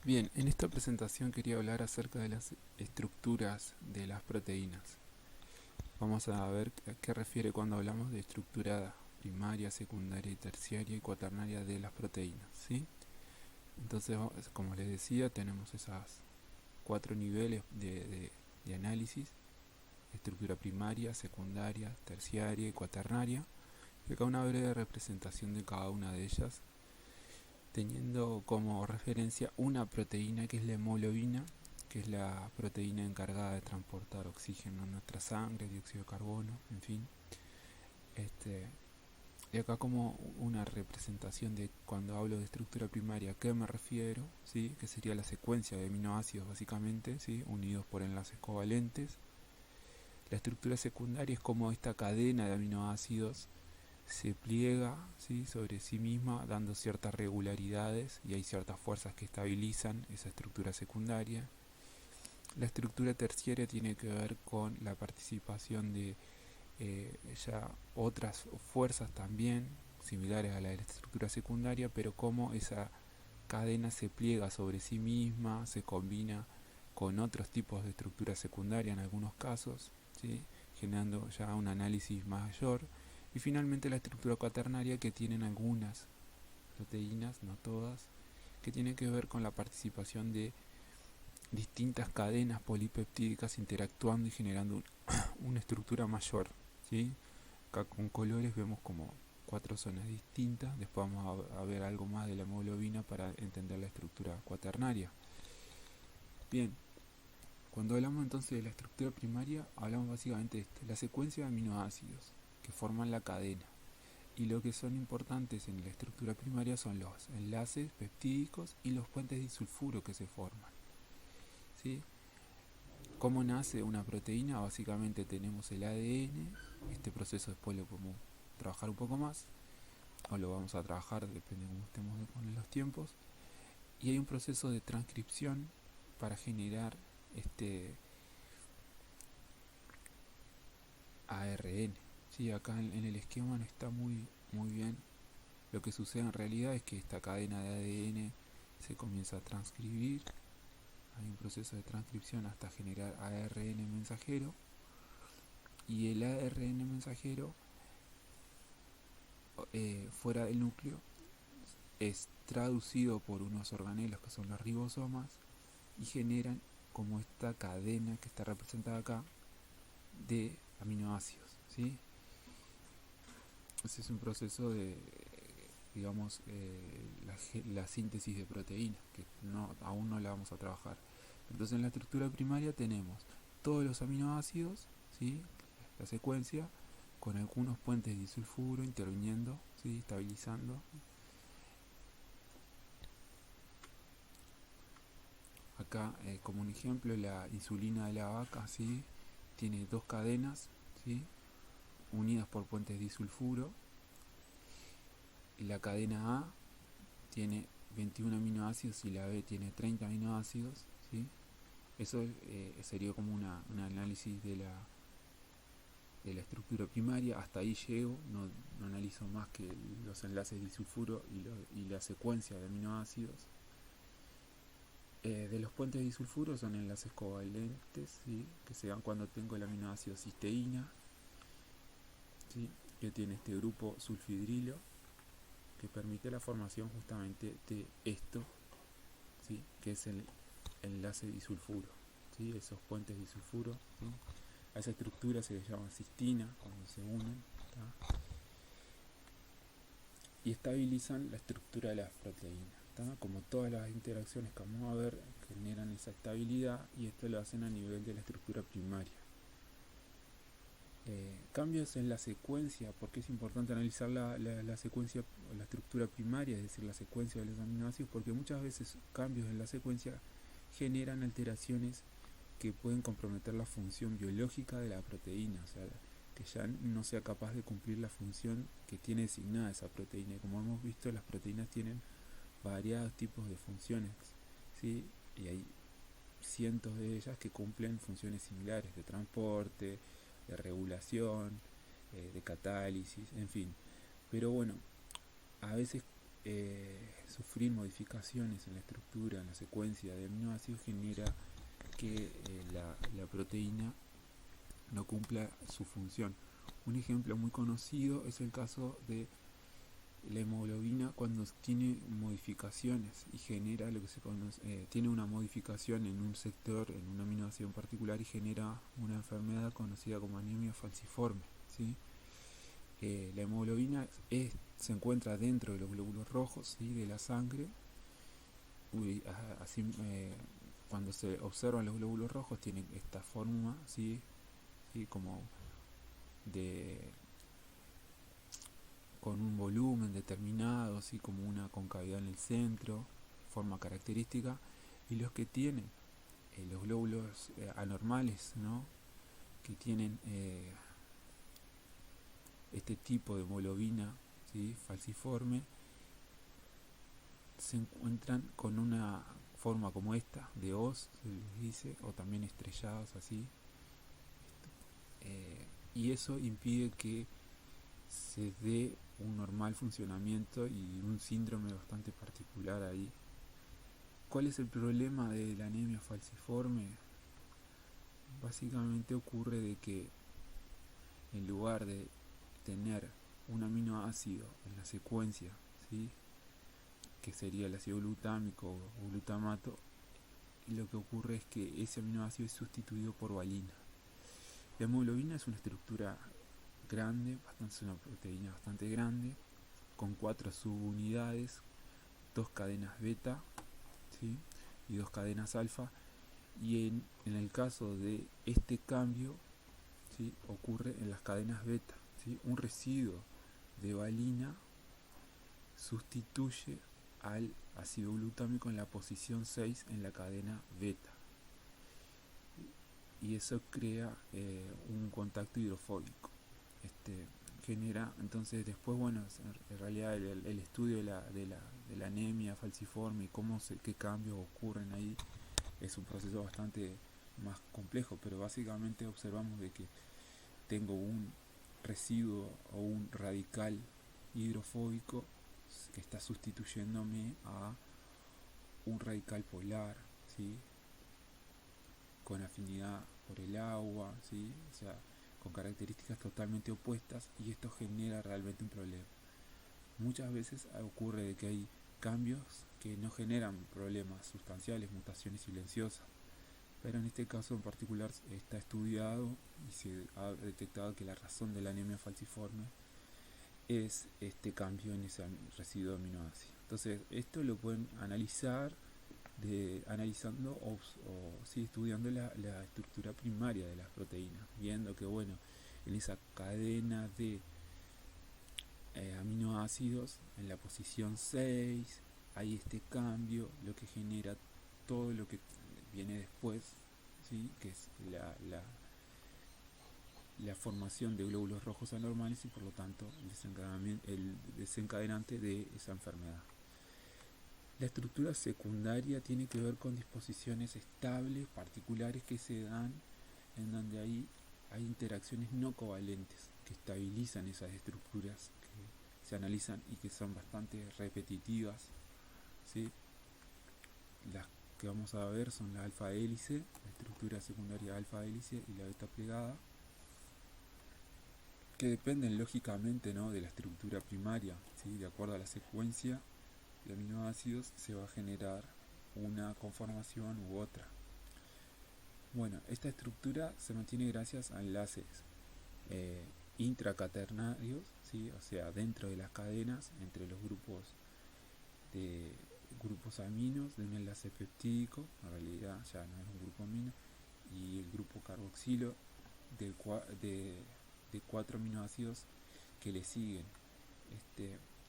Bien, en esta presentación quería hablar acerca de las estructuras de las proteínas. Vamos a ver a qué refiere cuando hablamos de estructura primaria, secundaria y terciaria y cuaternaria de las proteínas, ¿sí? Entonces, como les decía, tenemos esas cuatro niveles de análisis: estructura primaria, secundaria, terciaria y cuaternaria. Y acá una breve representación de cada una de ellas, teniendo como referencia una proteína que es la hemoglobina, que es la proteína encargada de transportar oxígeno en nuestra sangre, dióxido de carbono, en fin. Y acá como una representación de cuando hablo de estructura primaria, ¿a qué me refiero? ¿Sí? Que sería la secuencia de aminoácidos básicamente, ¿sí? Unidos por enlaces covalentes. La estructura secundaria es como esta cadena de aminoácidos se pliega, ¿sí?, sobre sí misma, dando ciertas regularidades, y hay ciertas fuerzas que estabilizan esa estructura secundaria. La estructura terciaria tiene que ver con la participación de ya otras fuerzas también similares a la de la estructura secundaria, pero como esa cadena se pliega sobre sí misma, se combina con otros tipos de estructura secundaria en algunos casos, ¿sí?, generando ya un análisis mayor. Y finalmente la estructura cuaternaria, que tienen algunas proteínas, no todas, que tiene que ver con la participación de distintas cadenas polipeptídicas interactuando y generando una estructura mayor, ¿sí? Acá con colores vemos como cuatro zonas distintas. Después vamos a ver algo más de la hemoglobina para entender la estructura cuaternaria. Bien, cuando hablamos entonces de la estructura primaria, hablamos básicamente de esto: la secuencia de aminoácidos que forman la cadena. Y lo que son importantes en la estructura primaria son los enlaces peptídicos y los puentes disulfuro que se forman, ¿sí? ¿Cómo nace una proteína? Básicamente tenemos el ADN. Este proceso después lo podemos trabajar un poco más, o lo vamos a trabajar, depende de cómo estemos con los tiempos. Y hay un proceso de transcripción para generar este ARN. Sí, acá en el esquema no está muy bien. Lo que sucede en realidad es que esta cadena de ADN se comienza a transcribir. Hay un proceso de transcripción hasta generar ARN mensajero. Y el ARN mensajero, fuera del núcleo, es traducido por unos organelos que son los ribosomas y generan como esta cadena que está representada acá de aminoácidos, ¿sí? Ese es un proceso de, digamos, la síntesis de proteínas, que aún no la vamos a trabajar. Entonces en la estructura primaria tenemos todos los aminoácidos, ¿sí?, la secuencia, con algunos puentes disulfuro interviniendo, ¿sí?, estabilizando. Acá, como un ejemplo, la insulina de la vaca, ¿sí?, tiene dos cadenas, ¿sí?, unidas por puentes disulfuro. La cadena A tiene 21 aminoácidos y la B tiene 30 aminoácidos, ¿sí? Eso sería como un análisis de la estructura primaria. Hasta ahí llego, no analizo más que los enlaces disulfuro y la secuencia de aminoácidos. De los puentes disulfuro son enlaces covalentes, ¿sí?, que se dan cuando tengo el aminoácido cisteína, ¿sí?, que tiene este grupo sulfidrilo, que permite la formación justamente de esto, ¿sí?, que es el enlace disulfuro, ¿sí?, esos puentes disulfuro, ¿sí? A esa estructura se le llama cistina cuando se unen, ¿tá?, y estabilizan la estructura de las proteínas, ¿tá? Como todas las interacciones que vamos a ver generan esa estabilidad, y esto lo hacen a nivel de la estructura primaria. Cambios en la secuencia. ¿Por qué es importante analizar la secuencia o la estructura primaria, es decir, la secuencia de los aminoácidos? Porque muchas veces cambios en la secuencia generan alteraciones que pueden comprometer la función biológica de la proteína, o sea, que ya no sea capaz de cumplir la función que tiene designada esa proteína. Y como hemos visto, las proteínas tienen variados tipos de funciones, ¿sí?, y hay cientos de ellas que cumplen funciones similares, de transporte, de regulación, de catálisis, en fin. Pero bueno, a veces sufrir modificaciones en la estructura, en la secuencia de aminoácidos, genera que la proteína no cumpla su función. Un ejemplo muy conocido es el caso de la hemoglobina cuando tiene modificaciones y genera lo que se conoce, tiene una modificación en un sector, en un aminoácido en particular, y genera una enfermedad conocida como anemia falciforme, ¿sí? La hemoglobina se encuentra dentro de los glóbulos rojos, ¿sí?, de la sangre. Así, cuando se observan los glóbulos rojos tienen esta forma, ¿sí? ¿Sí? Como de con un volumen determinado, así como una concavidad en el centro, forma característica, y los que tienen los glóbulos anormales, ¿no?, que tienen este tipo de hemoglobina, ¿sí?, falciforme, se encuentran con una forma como esta, de hoz, se les dice, o también estrellados así, y eso impide que se dé un normal funcionamiento y un síndrome bastante particular ahí. ¿Cuál es el problema de la anemia falciforme? Básicamente ocurre de que en lugar de tener un aminoácido en la secuencia, ¿sí?, que sería el ácido glutámico o glutamato, lo que ocurre es que ese aminoácido es sustituido por valina. La hemoglobina es una estructura grande, es una proteína bastante grande, con 4 subunidades, 2 cadenas beta, ¿sí?, y 2 cadenas alfa, y en el caso de este cambio, ¿sí?, ocurre en las cadenas beta, ¿sí? Un residuo de valina sustituye al ácido glutámico en la posición 6 en la cadena beta, y eso crea un contacto hidrofóbico. Genera, entonces después, bueno, en realidad el estudio de la anemia falciforme y qué cambios ocurren ahí es un proceso bastante más complejo, pero básicamente observamos de que tengo un residuo o un radical hidrofóbico que está sustituyéndome a un radical polar, ¿sí?, con afinidad por el agua, ¿sí?, o sea, con características totalmente opuestas, y esto genera realmente un problema. Muchas veces ocurre de que hay cambios que no generan problemas sustanciales, mutaciones silenciosas, pero en este caso en particular está estudiado y se ha detectado que la razón de la anemia falciforme es este cambio en ese residuo de aminoácidos. Entonces esto lo pueden analizar analizando o estudiando la estructura primaria de las proteínas, viendo que, bueno, en esa cadena de aminoácidos, en la posición 6, hay este cambio, lo que genera todo lo que viene después, ¿sí?, que es la formación de glóbulos rojos anormales y por lo tanto el desencadenante de esa enfermedad. La estructura secundaria tiene que ver con disposiciones estables, particulares, que se dan en donde hay interacciones no covalentes que estabilizan esas estructuras, que se analizan y que son bastante repetitivas, ¿sí? Las que vamos a ver son la alfa hélice, la estructura secundaria alfa hélice y la beta plegada, que dependen lógicamente, ¿no?, de la estructura primaria, ¿sí? De acuerdo a la secuencia de aminoácidos se va a generar una conformación u otra. Bueno, esta estructura se mantiene gracias a enlaces intracaternarios, ¿sí?, o sea, dentro de las cadenas, entre los grupos aminos de un enlace peptídico, en realidad ya no es un grupo amino, y el grupo carboxilo de 4 aminoácidos que le siguen.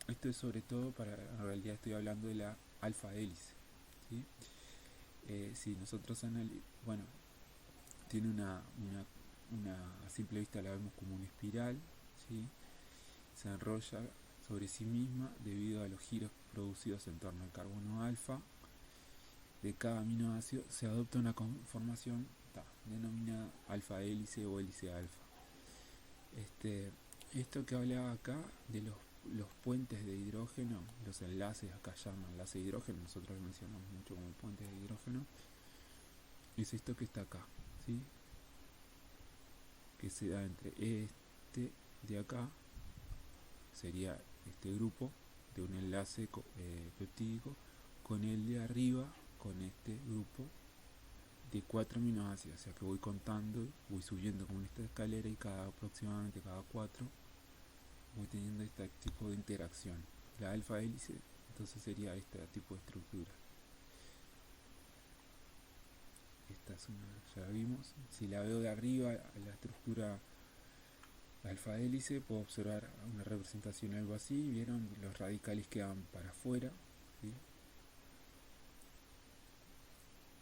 Esto es sobre todo en realidad estoy hablando de la alfa hélice, ¿sí? Si nosotros bueno, tiene a simple vista la vemos como una espiral, ¿sí? Se enrolla sobre sí misma debido a los giros producidos en torno al carbono alfa de cada aminoácido. Se adopta una conformación denominada alfa hélice o hélice alfa. Esto que hablaba acá de los los puentes de hidrógeno, los enlaces, acá llaman enlace de hidrógeno, nosotros lo mencionamos mucho como puentes de hidrógeno, es esto que está acá, ¿sí? Que se da entre este de acá, sería este grupo de un enlace peptídico, con el de arriba, con este grupo de 4 aminoácidos, o sea que voy contando, voy subiendo como esta escalera y aproximadamente cada 4 voy teniendo este tipo de interacción. La alfa hélice entonces sería este tipo de estructura. Esta es una, ya la vimos. Si la veo de arriba, la estructura alfa hélice, puedo observar una representación algo así. Vieron, los radicales quedan para afuera, ¿sí?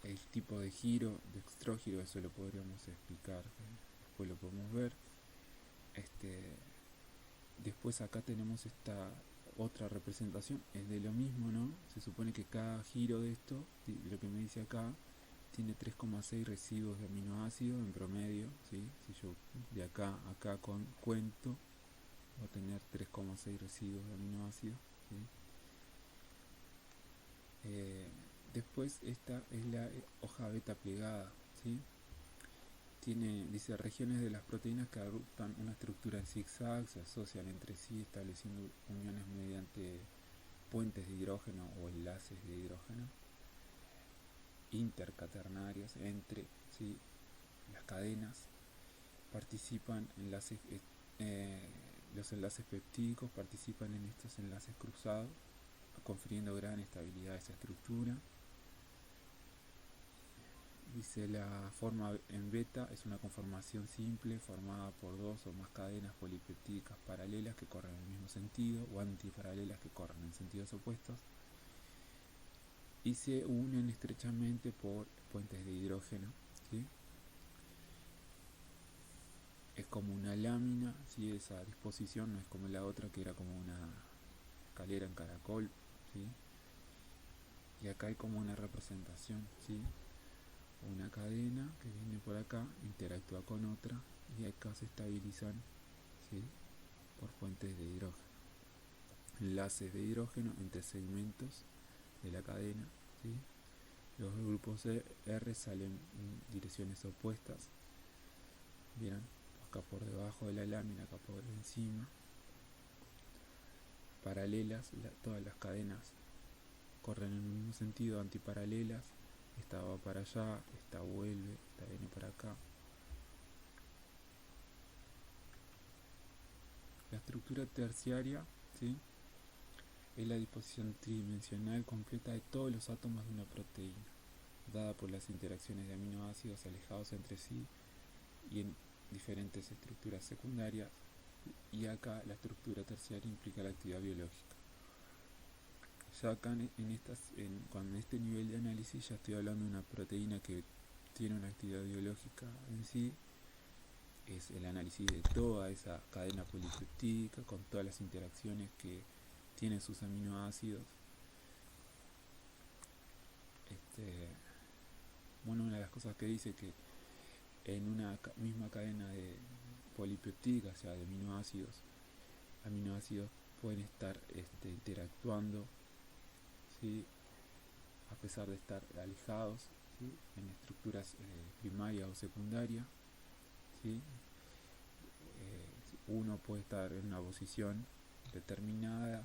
El tipo de giro, de extrógiro, eso lo podríamos explicar, después lo podemos ver. Después acá tenemos esta otra representación, es de lo mismo, ¿no? Se supone que cada giro de esto, lo que me dice acá, tiene 3,6 residuos de aminoácidos en promedio, ¿sí? Si yo de acá a acá cuento, voy a tener 3,6 residuos de aminoácidos, ¿sí? Después esta es la hoja beta plegada, ¿sí? Dice regiones de las proteínas que adoptan una estructura en zigzag, se asocian entre sí estableciendo uniones mediante puentes de hidrógeno o enlaces de hidrógeno intercaternarios entre, ¿sí? Las cadenas. Participan los enlaces peptídicos participan en estos enlaces cruzados, confiriendo gran estabilidad a esa estructura. Dice la forma en beta es una conformación simple formada por 2 o más cadenas polipeptídicas paralelas que corren en el mismo sentido o antiparalelas que corren en sentidos opuestos y se unen estrechamente por puentes de hidrógeno, ¿sí? Es como una lámina, ¿sí? Esa disposición no es como la otra que era como una escalera en caracol, ¿sí? Y acá hay como una representación, ¿sí? Una cadena que viene por acá, interactúa con otra y acá se estabilizan, ¿sí? Por puentes de hidrógeno. Enlaces de hidrógeno entre segmentos de la cadena, ¿sí? Los grupos R salen en direcciones opuestas. ¿Vieron? Acá por debajo de la lámina, acá por encima. Paralelas, todas las cadenas corren en el mismo sentido, antiparalelas. Esta va para allá, esta vuelve, esta viene para acá. La estructura terciaria, ¿sí? Es la disposición tridimensional completa de todos los átomos de una proteína, dada por las interacciones de aminoácidos alejados entre sí y en diferentes estructuras secundarias, y acá la estructura terciaria implica la actividad biológica. Ya acá con este nivel de análisis ya estoy hablando de una proteína que tiene una actividad biológica en sí. Es el análisis de toda esa cadena polipeptídica con todas las interacciones que tienen sus aminoácidos. Una de las cosas que dice que en una misma cadena de polipeptídica, o sea, de aminoácidos pueden estar interactuando, ¿sí? A pesar de estar alejados, ¿sí? En estructuras primarias o secundarias, ¿sí? Uno puede estar en una posición determinada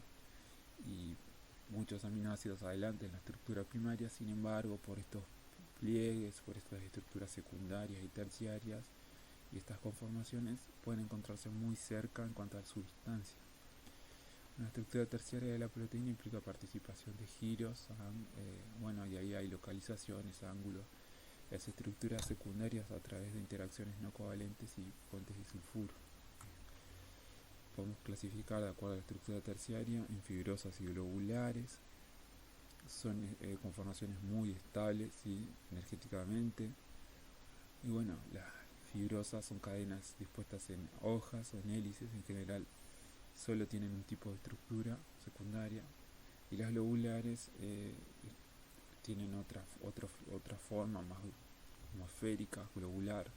y muchos aminoácidos adelante en la estructura primaria, sin embargo, por estos pliegues, por estas estructuras secundarias y terciarias y estas conformaciones pueden encontrarse muy cerca en cuanto a su distancia. Una estructura terciaria de la proteína implica participación de giros, y ahí hay localizaciones, ángulos. Las estructuras secundarias a través de interacciones no covalentes y puentes de sulfuro. Podemos clasificar de acuerdo a la estructura terciaria en fibrosas y globulares. Son conformaciones muy estables, ¿sí? Energéticamente. Y las fibrosas son cadenas dispuestas en hojas o en hélices, en general solo tienen un tipo de estructura secundaria, y las globulares tienen otra forma más atmosférica, globular,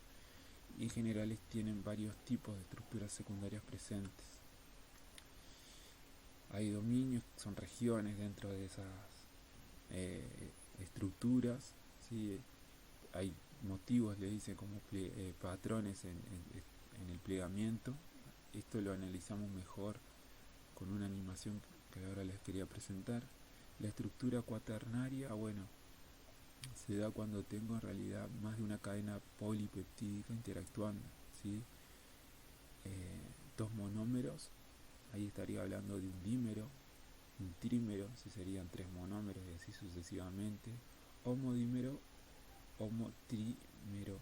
y en general tienen varios tipos de estructuras secundarias presentes. Hay dominios, son regiones dentro de esas estructuras, ¿sí? Hay motivos, le dicen, como patrones en el plegamiento. Esto lo analizamos mejor con una animación que ahora les quería presentar. La estructura cuaternaria, bueno, se da cuando tengo en realidad más de una cadena polipeptídica interactuando, ¿sí? Dos monómeros, ahí estaría hablando de un dímero, un trímero, si serían tres monómeros y así sucesivamente, homodímero, homotrímero.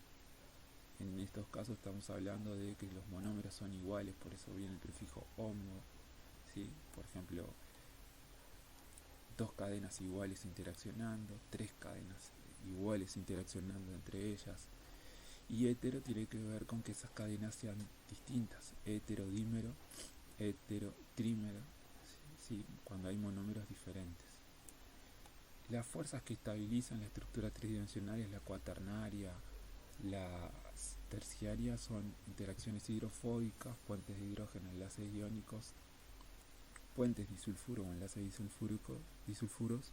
En estos casos estamos hablando de que los monómeros son iguales, por eso viene el prefijo homo, ¿sí? Por ejemplo, dos cadenas iguales interaccionando, tres cadenas iguales interaccionando entre ellas. Y hetero tiene que ver con que esas cadenas sean distintas, heterodímero, heterotrímero, ¿sí? Cuando hay monómeros diferentes. Las fuerzas que estabilizan la estructura tridimensional es la cuaternaria. Las terciarias son interacciones hidrofóbicas, puentes de hidrógeno, enlaces iónicos, puentes disulfuro o enlaces disulfuros,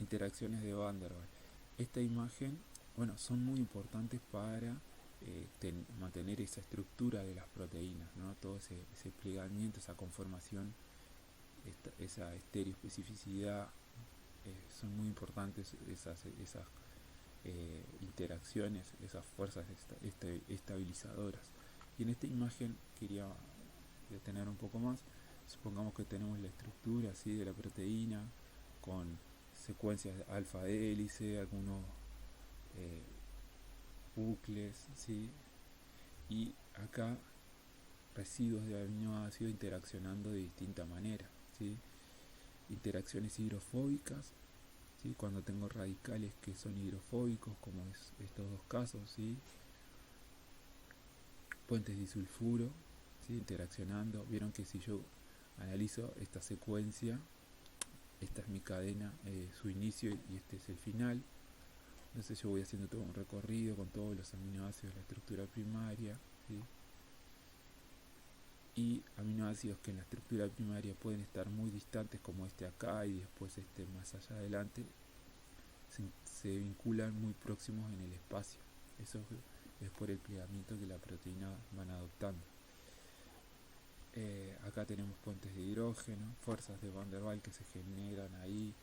interacciones de Van der Waals. Esta imagen, bueno, son muy importantes para mantener esa estructura de las proteínas, ¿no? Todo ese plegamiento, esa conformación, esa estereoespecificidad, son muy importantes esas interacciones, esas fuerzas estabilizadoras. Y en esta imagen quería detener un poco más. Supongamos que tenemos la estructura, ¿sí?, de la proteína con secuencias de alfa hélice, algunos bucles, ¿sí? Y acá residuos de aminoácidos interaccionando de distinta manera, ¿sí? Interacciones hidrofóbicas, ¿sí? Cuando tengo radicales que son hidrofóbicos, como es estos dos casos, ¿sí? Puentes disulfuro, ¿sí?, interaccionando. Vieron que si yo analizo esta secuencia, esta es mi cadena, su inicio y este es el final. Entonces yo voy haciendo todo un recorrido con todos los aminoácidos de la estructura primaria, ¿sí? Y aminoácidos que en la estructura primaria pueden estar muy distantes, como este acá y después este más allá adelante, se vinculan muy próximos en el espacio. Eso es por el plegamiento que la proteína van adoptando. Acá tenemos puentes de hidrógeno, fuerzas de Van der Waals que se generan ahí,